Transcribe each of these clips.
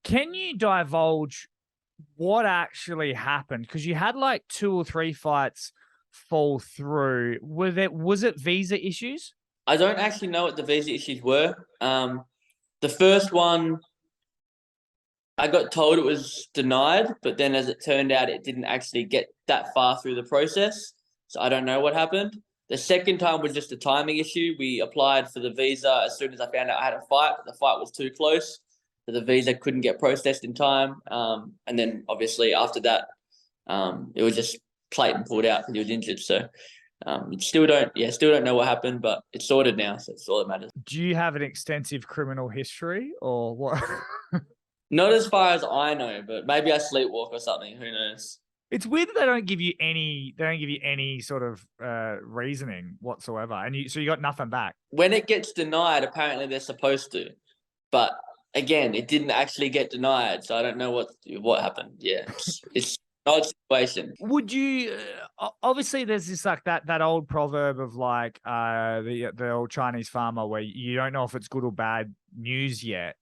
Can you divulge what actually happened? Because you had like 2 or 3 fights fall through. Was it visa issues? I don't actually know what the visa issues were. The first one, I got told it was denied, but then as it turned out, it didn't actually get that far through the process. So I don't know what happened. The second time was just a timing issue. We applied for the visa as soon as I found out I had a fight. The fight was too close, so the visa couldn't get processed in time. And then obviously after that, it was just Clayton pulled out because he was injured. So still don't know what happened, but it's sorted now, so it's all that matters. Do you have an extensive criminal history or what? Not as far as I know, but maybe I sleepwalk or something. Who knows? It's weird that they don't give you any sort of reasoning whatsoever, and so you got nothing back. When it gets denied, apparently they're supposed to, but again, it didn't actually get denied, so I don't know what happened. Yeah, it's an odd situation. Would you obviously there's this like that old proverb of like the old Chinese farmer where you don't know if it's good or bad news yet.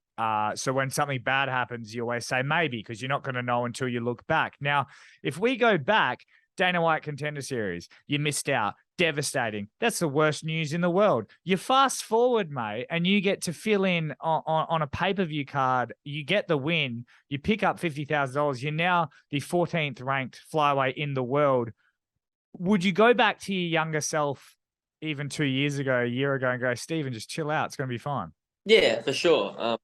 So when something bad happens, you always say maybe because you're not going to know until you look back. Now, if we go back, Dana White Contender Series, you missed out. Devastating. That's the worst news in the world. You fast forward, mate, and you get to fill in on a pay-per-view card. You get the win. You pick up $50,000. You're now the 14th ranked flyweight in the world. Would you go back to your younger self even 2 years ago, a year ago, and go, Steven, just chill out. It's going to be fine. Yeah, for sure.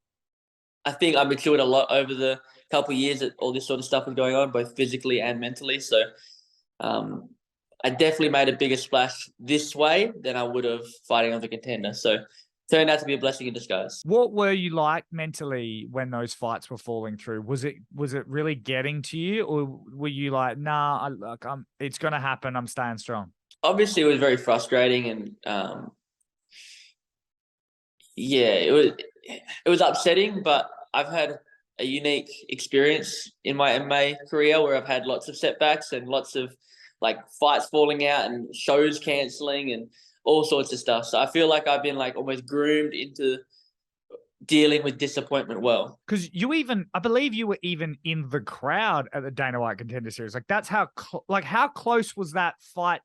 I think I matured a lot over the couple of years that all this sort of stuff was going on, both physically and mentally. So I definitely made a bigger splash this way than I would have fighting on the Contender. So turned out to be a blessing in disguise. What were you like mentally when those fights were falling through? Was it really getting to you, or were you like, nah, it's going to happen. I'm staying strong. Obviously, it was very frustrating, and yeah, it was upsetting. But I've had a unique experience in my MMA career where I've had lots of setbacks and lots of like fights falling out and shows canceling and all sorts of stuff. So I feel like I've been like almost groomed into dealing with disappointment well. Because I believe you were even in the crowd at the Dana White Contender Series. Like that's how close was that fight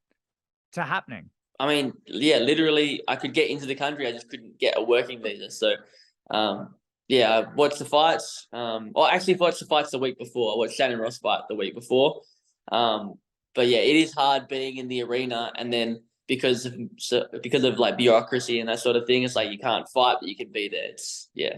to happening? I mean, yeah, literally I could get into the country. I just couldn't get a working visa. So, yeah, I watched the fights. I actually watched the fights the week before. I watched Shannon Ross fight the week before. But yeah, it is hard being in the arena, and then because of like bureaucracy and that sort of thing, it's like you can't fight, but you can be there. It's yeah.